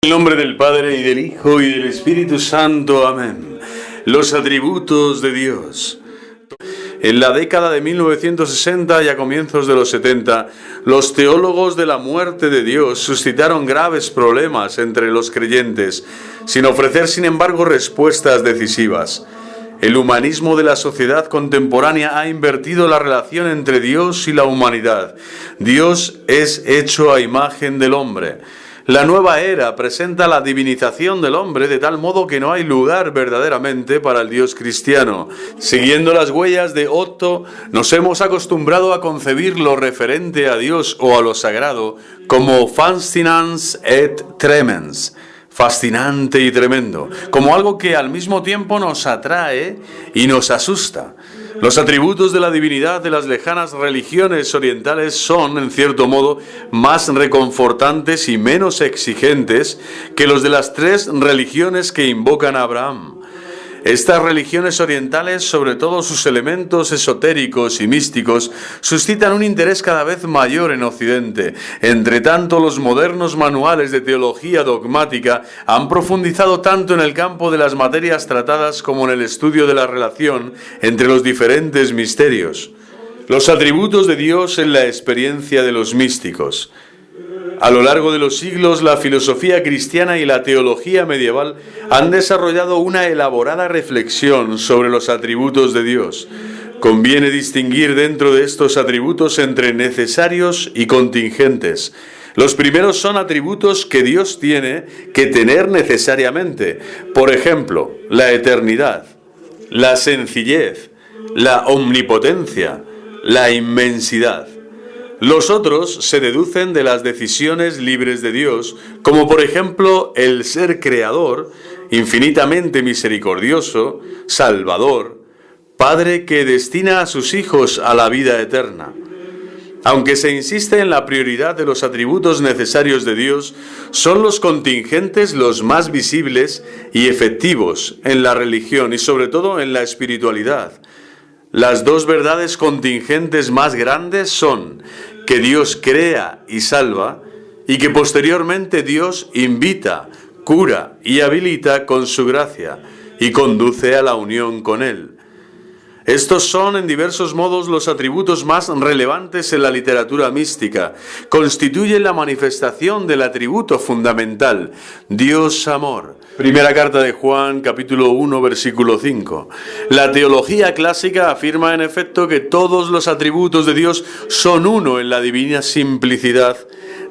En el nombre del Padre, y del Hijo, y del Espíritu Santo. Amén. Los atributos de Dios. En la década de 1960 y a comienzos de los 70, los teólogos de la muerte de Dios suscitaron graves problemas entre los creyentes, sin ofrecer, sin embargo, respuestas decisivas. El humanismo de la sociedad contemporánea ha invertido la relación entre Dios y la humanidad. Dios es hecho a imagen del hombre. La nueva era presenta la divinización del hombre de tal modo que no hay lugar verdaderamente para el Dios cristiano. Siguiendo las huellas de Otto, nos hemos acostumbrado a concebir lo referente a Dios o a lo sagrado como fascinans et tremens, fascinante y tremendo, como algo que al mismo tiempo nos atrae y nos asusta. Los atributos de la divinidad de las lejanas religiones orientales son, en cierto modo, más reconfortantes y menos exigentes que los de las tres religiones que invocan a Abraham. Estas religiones orientales, sobre todo sus elementos esotéricos y místicos, suscitan un interés cada vez mayor en Occidente. Entre tanto, los modernos manuales de teología dogmática han profundizado tanto en el campo de las materias tratadas como en el estudio de la relación entre los diferentes misterios. Los atributos de Dios en la experiencia de los místicos. A lo largo de los siglos, la filosofía cristiana y la teología medieval han desarrollado una elaborada reflexión sobre los atributos de Dios. Conviene distinguir dentro de estos atributos entre necesarios y contingentes. Los primeros son atributos que Dios tiene que tener necesariamente. Por ejemplo, la eternidad, la sencillez, la omnipotencia, la inmensidad. Los otros se deducen de las decisiones libres de Dios, como por ejemplo el ser creador, infinitamente misericordioso, salvador, Padre que destina a sus hijos a la vida eterna. Aunque se insiste en la prioridad de los atributos necesarios de Dios, son los contingentes los más visibles y efectivos en la religión y sobre todo en la espiritualidad. Las dos verdades contingentes más grandes son que Dios crea y salva y que posteriormente Dios invita, cura y habilita con su gracia y conduce a la unión con Él. Estos son en diversos modos los atributos más relevantes en la literatura mística. Constituyen la manifestación del atributo fundamental, Dios amor. Primera carta de Juan, capítulo 1, versículo 5. La teología clásica afirma en efecto que todos los atributos de Dios son uno en la divina simplicidad.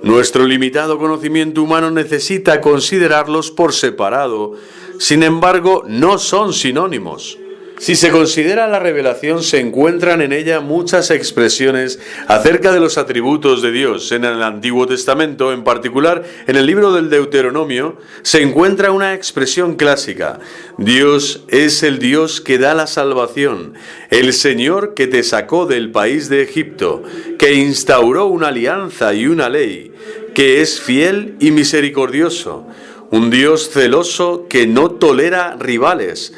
Nuestro limitado conocimiento humano necesita considerarlos por separado. Sin embargo, no son sinónimos. Si se considera la revelación, se encuentran en ella muchas expresiones acerca de los atributos de Dios. En el Antiguo Testamento, en particular en el libro del Deuteronomio, se encuentra una expresión clásica. Dios es el Dios que da la salvación, el Señor que te sacó del país de Egipto, que instauró una alianza y una ley, que es fiel y misericordioso, un Dios celoso que no tolera rivales,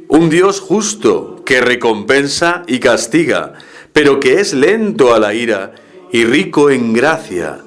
un Dios justo que recompensa y castiga, pero que es lento a la ira y rico en gracia.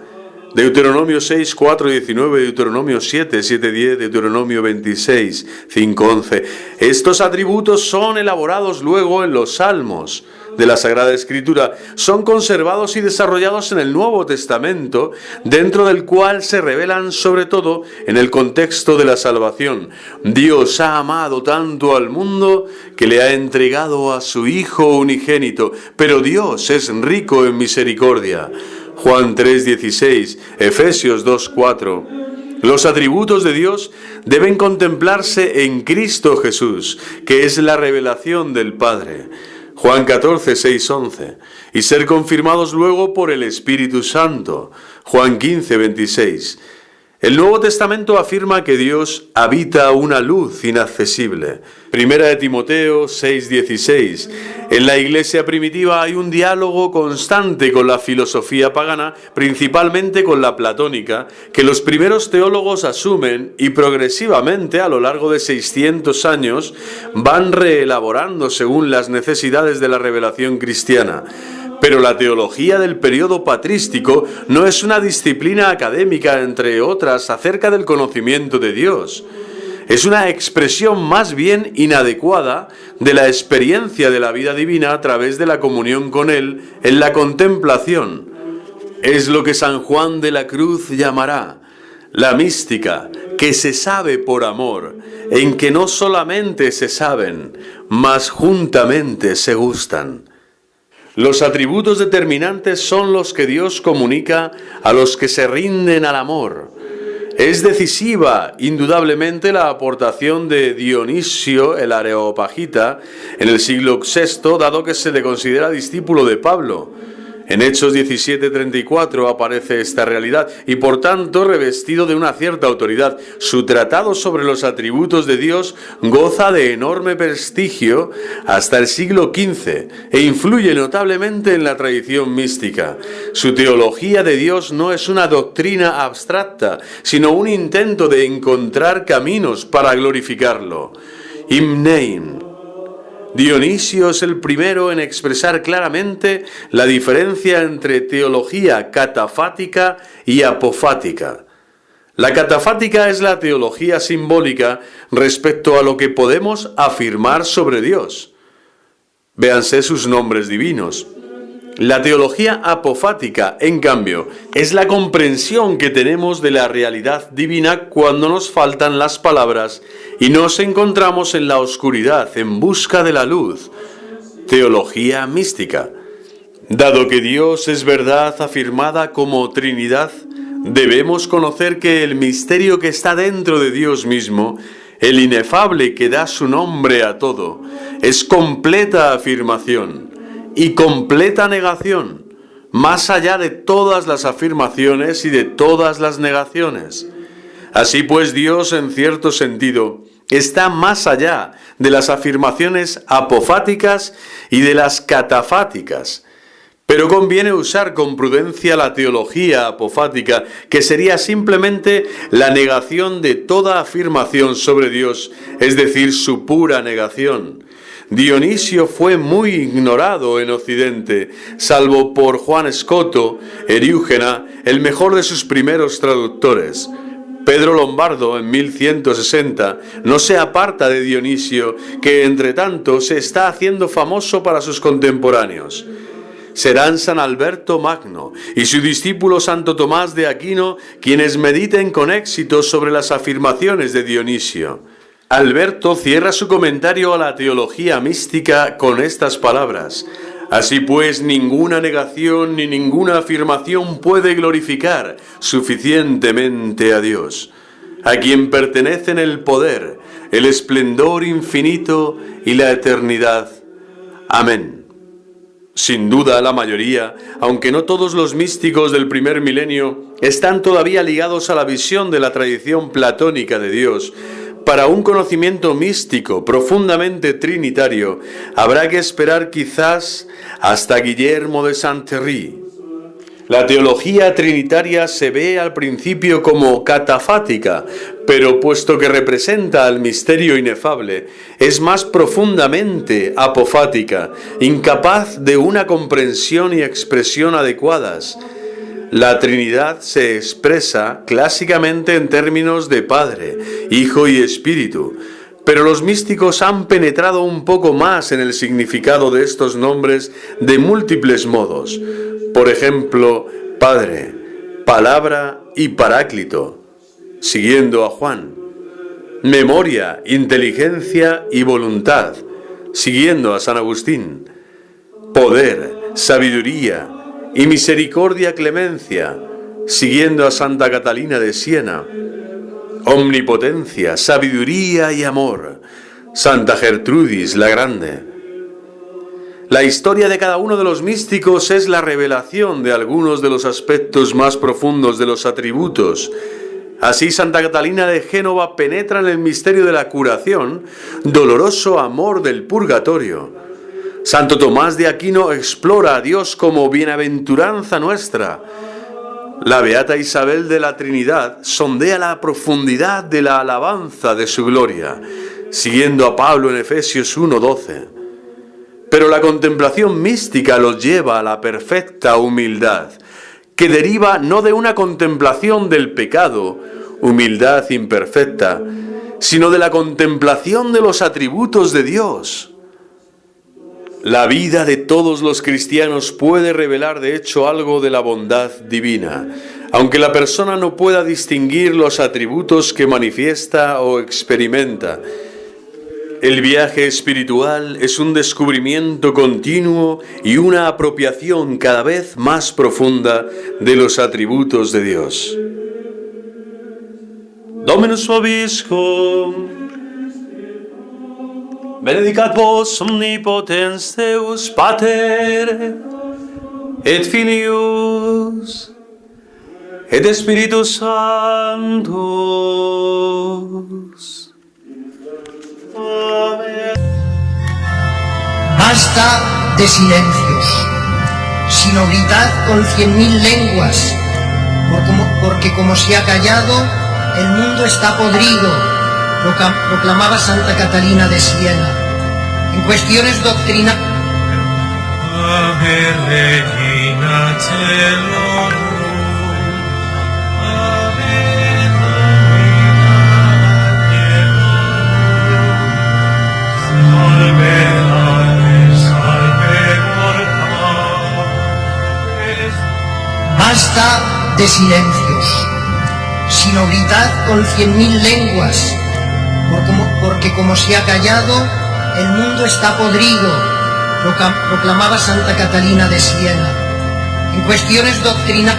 Deuteronomio 6, 4, 19, Deuteronomio 7, 7, 10, Deuteronomio 26, 5, 11. Estos atributos son elaborados luego en los Salmos de la Sagrada Escritura, son conservados y desarrollados en el Nuevo Testamento, dentro del cual se revelan sobre todo en el contexto de la salvación. Dios ha amado tanto al mundo que le ha entregado a su Hijo unigénito, pero Dios es rico en misericordia. Juan 3:16, Efesios 2:4. Los atributos de Dios deben contemplarse en Cristo Jesús, que es la revelación del Padre. Juan 14, 6, 11. Y ser confirmados luego por el Espíritu Santo. Juan 15, 26. El Nuevo Testamento afirma que Dios habita una luz inaccesible. Primera de Timoteo 6:16. En la iglesia primitiva hay un diálogo constante con la filosofía pagana, principalmente con la platónica, que los primeros teólogos asumen y progresivamente a lo largo de 600 años van reelaborando según las necesidades de la revelación cristiana. Pero la teología del período patrístico no es una disciplina académica, entre otras, acerca del conocimiento de Dios. Es una expresión más bien inadecuada de la experiencia de la vida divina a través de la comunión con Él en la contemplación. Es lo que San Juan de la Cruz llamará la mística, que se sabe por amor, en que no solamente se saben, mas juntamente se gustan. Los atributos determinantes son los que Dios comunica a los que se rinden al amor. Es decisiva, indudablemente, la aportación de Dionisio el Areopagita en el siglo VI, dado que se le considera discípulo de Pablo. En Hechos 17:34 aparece esta realidad y por tanto revestido de una cierta autoridad. Su tratado sobre los atributos de Dios goza de enorme prestigio hasta el siglo XV e influye notablemente en la tradición mística. Su teología de Dios no es una doctrina abstracta, sino un intento de encontrar caminos para glorificarlo. Himnein. Dionisio es el primero en expresar claramente la diferencia entre teología catafática y apofática. La catafática es la teología simbólica respecto a lo que podemos afirmar sobre Dios. Véanse sus nombres divinos. La teología apofática, en cambio, es la comprensión que tenemos de la realidad divina cuando nos faltan las palabras y nos encontramos en la oscuridad en busca de la luz. Teología mística. Dado que Dios es verdad afirmada como Trinidad, debemos conocer que el misterio que está dentro de Dios mismo, el inefable que da su nombre a todo, es completa afirmación y completa negación, más allá de todas las afirmaciones y de todas las negaciones. Así pues, Dios, en cierto sentido, está más allá de las afirmaciones apofáticas y de las catafáticas. Pero conviene usar con prudencia la teología apofática, que sería simplemente la negación de toda afirmación sobre Dios, es decir, su pura negación. Dionisio fue muy ignorado en Occidente, salvo por Juan Escoto, Eriúgena, el mejor de sus primeros traductores. Pedro Lombardo, en 1160, no se aparta de Dionisio, que entre tanto se está haciendo famoso para sus contemporáneos. Serán San Alberto Magno y su discípulo Santo Tomás de Aquino quienes mediten con éxito sobre las afirmaciones de Dionisio. Alberto cierra su comentario a la teología mística con estas palabras: así pues, ninguna negación ni ninguna afirmación puede glorificar suficientemente a Dios, a quien pertenecen el poder, el esplendor infinito y la eternidad. Amén. Sin duda, la mayoría, aunque no todos los místicos del primer milenio, están todavía ligados a la visión de la tradición platónica de Dios. Para un conocimiento místico profundamente trinitario, habrá que esperar quizás hasta Guillermo de Saint-Thierry. La teología trinitaria se ve al principio como catafática, pero puesto que representa al misterio inefable, es más profundamente apofática, incapaz de una comprensión y expresión adecuadas. La Trinidad se expresa clásicamente en términos de Padre, Hijo y Espíritu, pero los místicos han penetrado un poco más en el significado de estos nombres de múltiples modos. Por ejemplo, Padre, Palabra y Paráclito, siguiendo a Juan. Memoria, inteligencia y voluntad, siguiendo a San Agustín. Poder, sabiduría y misericordia, clemencia, siguiendo a Santa Catalina de Siena. Omnipotencia, sabiduría y amor, Santa Gertrudis la Grande. La historia de cada uno de los místicos es la revelación de algunos de los aspectos más profundos de los atributos. Así, Santa Catalina de Génova penetra en el misterio de la curación, doloroso amor del purgatorio. Santo Tomás de Aquino explora a Dios como bienaventuranza nuestra. La Beata Isabel de la Trinidad sondea la profundidad de la alabanza de su gloria, siguiendo a Pablo en Efesios 1:12. Pero la contemplación mística los lleva a la perfecta humildad, que deriva no de una contemplación del pecado, humildad imperfecta, sino de la contemplación de los atributos de Dios. La vida de todos los cristianos puede revelar de hecho algo de la bondad divina, aunque la persona no pueda distinguir los atributos que manifiesta o experimenta. El viaje espiritual es un descubrimiento continuo y una apropiación cada vez más profunda de los atributos de Dios. Dominus vobiscum, benedicat vos omnipotens Deus, Pater, et Filius, et Spiritus Sanctus. Basta de silencios, sino gritad con 100.000 lenguas, porque como se ha callado, el mundo está podrido, proclamaba Santa Catalina de Siena. En cuestiones doctrinales, basta de silencios, sino gritad con 100.000 lenguas, porque como se ha callado, el mundo está podrido, proclamaba Santa Catalina de Siena. En cuestiones doctrinales,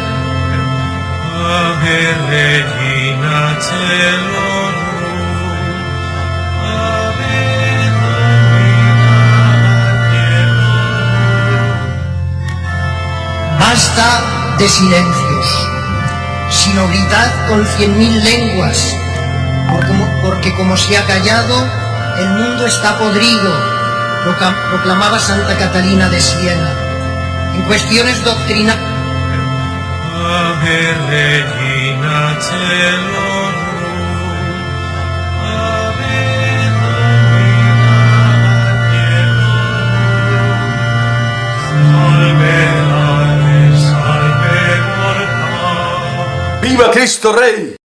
basta de silencios, sino gritad con 100.000 lenguas, porque como se ha callado, el mundo está podrido, proclamaba Santa Catalina de Siena. En cuestiones doctrinales, ¡Viva Cristo Rey!